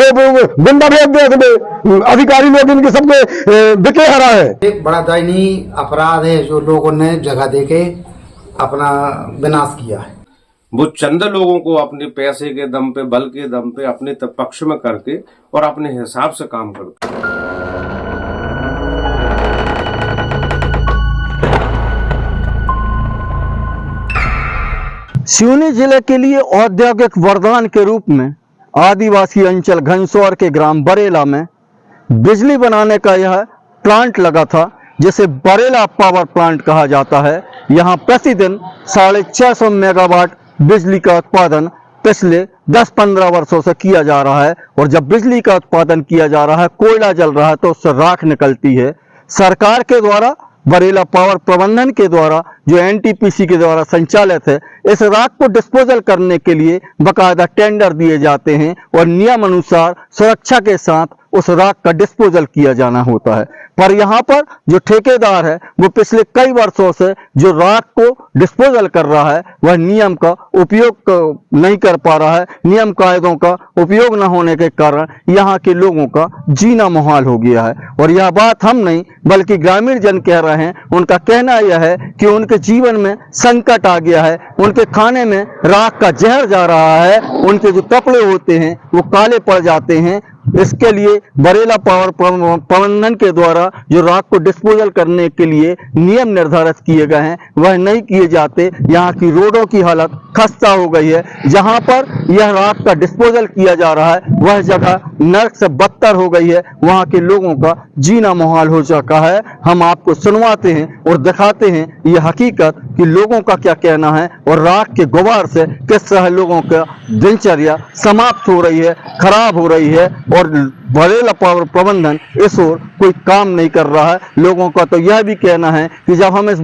गुंडा भेज दे, अधिकारी लोग इनके सबके बिके हरा है। एक बड़ा दयनीय अपराध है जो लोगों ने जगह देके अपना विनाश किया है। वो चंद लोगों को अपने पैसे के दम पे, बल के दम पे अपने पक्ष में करके और अपने हिसाब से काम करते। सिवनी जिले के लिए औद्योगिक वरदान के रूप में आदिवासी अंचल घनसौर के ग्राम बरेला में बिजली बनाने का यह प्लांट लगा था, जिसे बरेला पावर प्लांट कहा जाता है। यहाँ प्रतिदिन 650 मेगावाट बिजली का उत्पादन पिछले 10-15 वर्षों से किया जा रहा है। और जब बिजली का उत्पादन किया जा रहा है, कोयला जल रहा है, तो उससे राख निकलती है। सरकार के द्वारा, बरेला पावर प्रबंधन के द्वारा, जो एनटीपीसी के द्वारा संचालित है, इस राख को डिस्पोजल करने के लिए बकायदा टेंडर दिए जाते हैं और नियम अनुसार सुरक्षा के साथ उस राख का डिस्पोजल किया जाना होता है। पर यहाँ पर जो ठेकेदार है वो पिछले कई वर्षों से जो राख को डिस्पोजल कर रहा है वह नियम का उपयोग नहीं कर पा रहा है। नियम कायदों का उपयोग न होने के कारण यहाँ के लोगों का जीना मुहाल हो गया है। और यह बात हम नहीं बल्कि ग्रामीण जन कह रहे हैं। उनका कहना यह है कि उनके जीवन में संकट आ गया है, उनके खाने में राख का जहर जा रहा है, उनके जो कपड़े होते हैं वो काले पड़ जाते हैं। इसके लिए बरेला पावर प्रबंधन के द्वारा जो राख को डिस्पोजल करने के लिए नियम निर्धारित किए गए हैं वह नहीं किए जाते। यहाँ की रोडों की हालत खस्ता हो गई है। जहाँ पर यह राख का डिस्पोजल किया जा रहा है वह जगह नर्क से बदतर हो गई है। वहाँ के लोगों का जीना मुहाल हो चुका है। हम आपको सुनवाते हैं और दिखाते हैं ये हकीकत कि लोगों का क्या कहना है और राख के गुबार से किस तरह लोगों का दिनचर्या समाप्त हो रही है, खराब हो रही है। और बरेला पावर प्रबंधन इस ओर कोई काम नहीं कर रहा है। लोगों का तो यह भी कहना है कि जब हम इस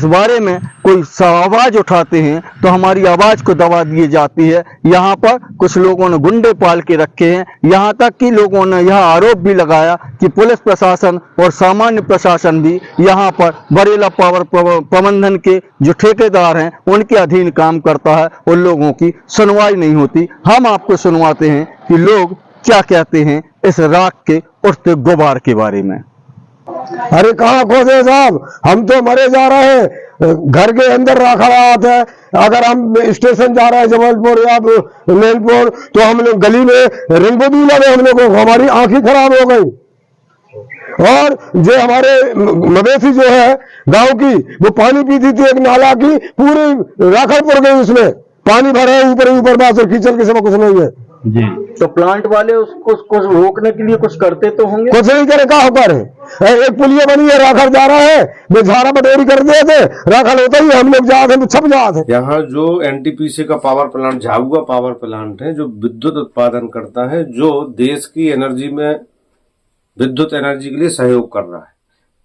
बारे में कोई आवाज उठाते हैं तो हमारी आवाज को दबा दी जाती है। यहाँ पर कुछ लोगों ने गुंडे पाल के रखे हैं। यहाँ तक कि लोगों ने यह आरोप भी लगाया कि पुलिस प्रशासन और सामान्य प्रशासन भी यहाँ पर बरेला पावर प्रबंधन के जो ठेकेदार हैं उनके अधीन काम करता है और लोगों की सुनवाई नहीं होती। हम आपको सुनवाते हैं कि लोग क्या कहते हैं इस राख के उठते गुबार के बारे में। अरे कहाँ खोजे साहब, हम तो मरे जा रहे हैं। घर के अंदर राखा आता है। अगर हम स्टेशन जा रहे हैं जबलपुर या मेलपुर तो हम लोग गली में रिंगबोदी लगे, हम लोग को हमारी आंखें खराब हो गई। और जो हमारे मवेशी जो है गांव की वो पानी पीती थी एक नाला की, पूरी राखड़ पड़ गई, उसमें पानी भरा है ऊपर बात और कीचड़ के समय कुछ नहीं है जी। तो प्लांट वाले उसको रोकने के लिए कुछ करते तो होंगे? कुछ नहीं करे, कहाँ पर है। एक पुलिया बनी है, राखड़ जा रहा है, वे झाड़ा बटोरी कर दिए थे, राखड़ होता ही हम लोग जाते तो छप जाते। यहाँ जो एनटीपीसी का power plant, Jhabua power plant है, जो विद्युत उत्पादन करता है, जो देश की एनर्जी में विद्युत एनर्जी के लिए सहयोग कर रहा है।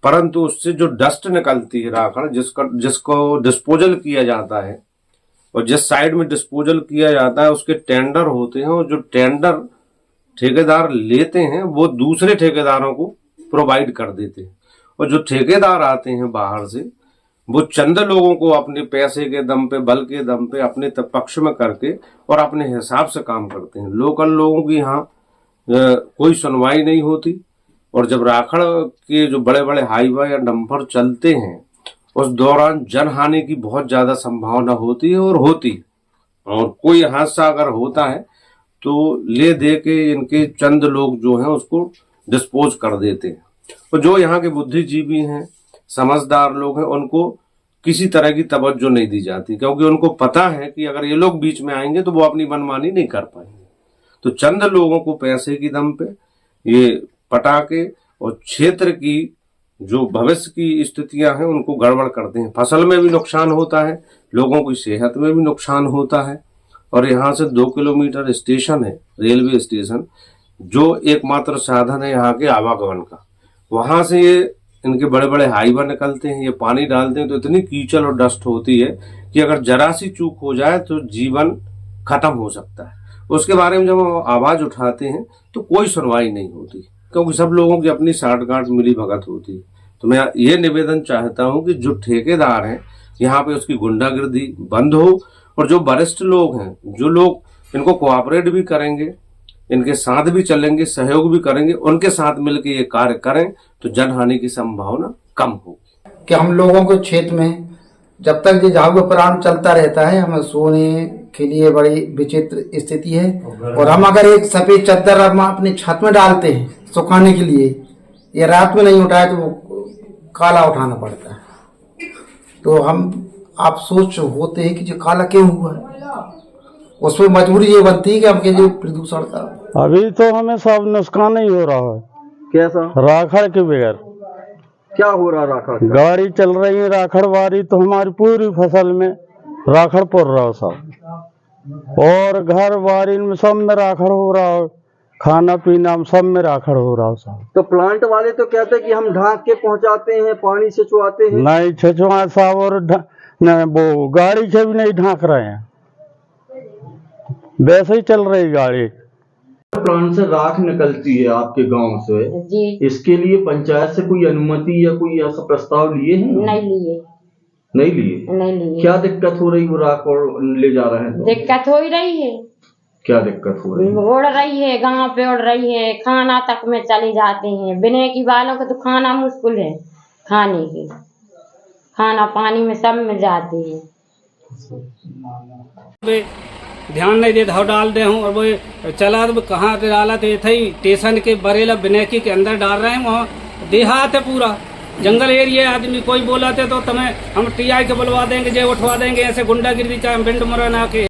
परंतु उससे जो डस्ट निकलती है राखड़, जिसको डिस्पोजल किया जाता है और जिस साइड में डिस्पोजल किया जाता है उसके टेंडर होते हैं, और जो टेंडर ठेकेदार लेते हैं वो दूसरे ठेकेदारों को प्रोवाइड कर देते हैं। और जो ठेकेदार आते हैं बाहर से वो चंद लोगों को अपने पैसे के दम पे, बल के दम पे अपने पक्ष में करके और अपने हिसाब से काम करते हैं। लोकल लोगों की यहाँ कोई सुनवाई नहीं होती। और जब राखड़ के जो बड़े बड़े हाईवे या डंपर चलते हैं उस दौरान जनहानि की बहुत ज्यादा संभावना होती है और होती है। और कोई हादसा अगर होता है तो ले दे के इनके चंद लोग जो हैं उसको डिस्पोज कर देते हैं। और जो यहाँ के बुद्धिजीवी हैं, समझदार लोग हैं, उनको किसी तरह की तवज्जो नहीं दी जाती, क्योंकि उनको पता है कि अगर ये लोग बीच में आएंगे तो वो अपनी मनमानी नहीं कर पाएंगे। तो चंद लोगों को पैसे की दम पे ये पटाके और क्षेत्र की जो भविष्य की स्थितियां हैं उनको गड़बड़ करते हैं। फसल में भी नुकसान होता है, लोगों की सेहत में भी नुकसान होता है। और यहाँ से 2 किलोमीटर स्टेशन है, रेलवे स्टेशन, जो एकमात्र साधन है यहाँ के आवागमन का। वहां से ये इनके बड़े बड़े हाईवे निकलते हैं, ये पानी डालते हैं तो इतनी कीचड़ और डस्ट होती है कि अगर जरा सी चूक हो जाए तो जीवन खत्म हो सकता है। उसके बारे में जब हम आवाज उठाते हैं तो कोई सुनवाई नहीं होती, क्योंकि सब लोगों की अपनी साठगांठ मिली भगत होती है। तो मैं ये निवेदन चाहता हूं कि जो ठेकेदार हैं यहाँ पे उसकी गुंडागर्दी बंद हो, और जो वरिष्ठ लोग हैं, जो लोग इनको कोऑपरेट भी करेंगे, इनके साथ भी चलेंगे, सहयोग भी करेंगे, उनके साथ मिलकर ये कार्य करें तो जनहानि की संभावना कम होगी। कि हम लोगों के क्षेत्र में जब तक ये झाड़ू प्लांट चलता रहता है, हमें सोने के लिए बड़ी विचित्र स्थिति है। और हम अगर एक सफेद चादर हम अपनी छत में डालते हैं सुखाने के लिए, ये रात में नहीं उठाए तो वो काला उठाना पड़ता है। तो हम आप सोच होते हैं कि जो काला क्यों हुआ है, उसमें मजबूरी ये बनती है कि हम जो प्रदूषण का अभी तो हमें सब नुकसान ही हो रहा है। कैसा? राखड़ के बगैर क्या हो रहा राखड़ का? गाड़ी चल रही है राखड़ वारी, तो हमारी पूरी फसल में राखड़ पड़ रहा है सब, और घर बारी में सब में राखड़ हो रहा है, खाना पीना में सब में राखड़ हो रहा है सब। तो प्लांट वाले तो कहते हैं कि हम ढांक के पहुंचाते हैं, पानी से चुआते हैं। नहीं छछुआ साहब, और वो गाड़ी से भी नहीं ढांक रहे हैं, वैसे ही चल रही गाड़ी। प्लांट से राख निकलती है आपके गांव से जी, इसके लिए पंचायत से कोई अनुमति या कोई ऐसा प्रस्ताव लिए हैं? नहीं लिए, नहीं लिए। नहीं लिए। क्या दिक्कत हो रही वो राख और ले जा रहे हैं तो? दिक्कत हो ही रही है। क्या दिक्कत हो रही है? उड़ रही है, गांव पे उड़ रही है, खाना तक में चले जाते हैं। बिना की वालों को तो खाना मुश्किल है, खाने की खाना पानी में सब में जाते हैं। ध्यान नहीं देता डाल दे हूँ, और वो चला तो कहाँ से डाला तो ये थी स्टेशन के बरेला बिनेकी के अंदर डाल रहे हैं। वहाँ देहात है, पूरा जंगल एरिया। आदमी कोई बोला थे तो तुम्हें हम टीआई के बुलवा देंगे, जे उठवा देंगे, ऐसे गुंडागिरी चाहे बिंड मुरना के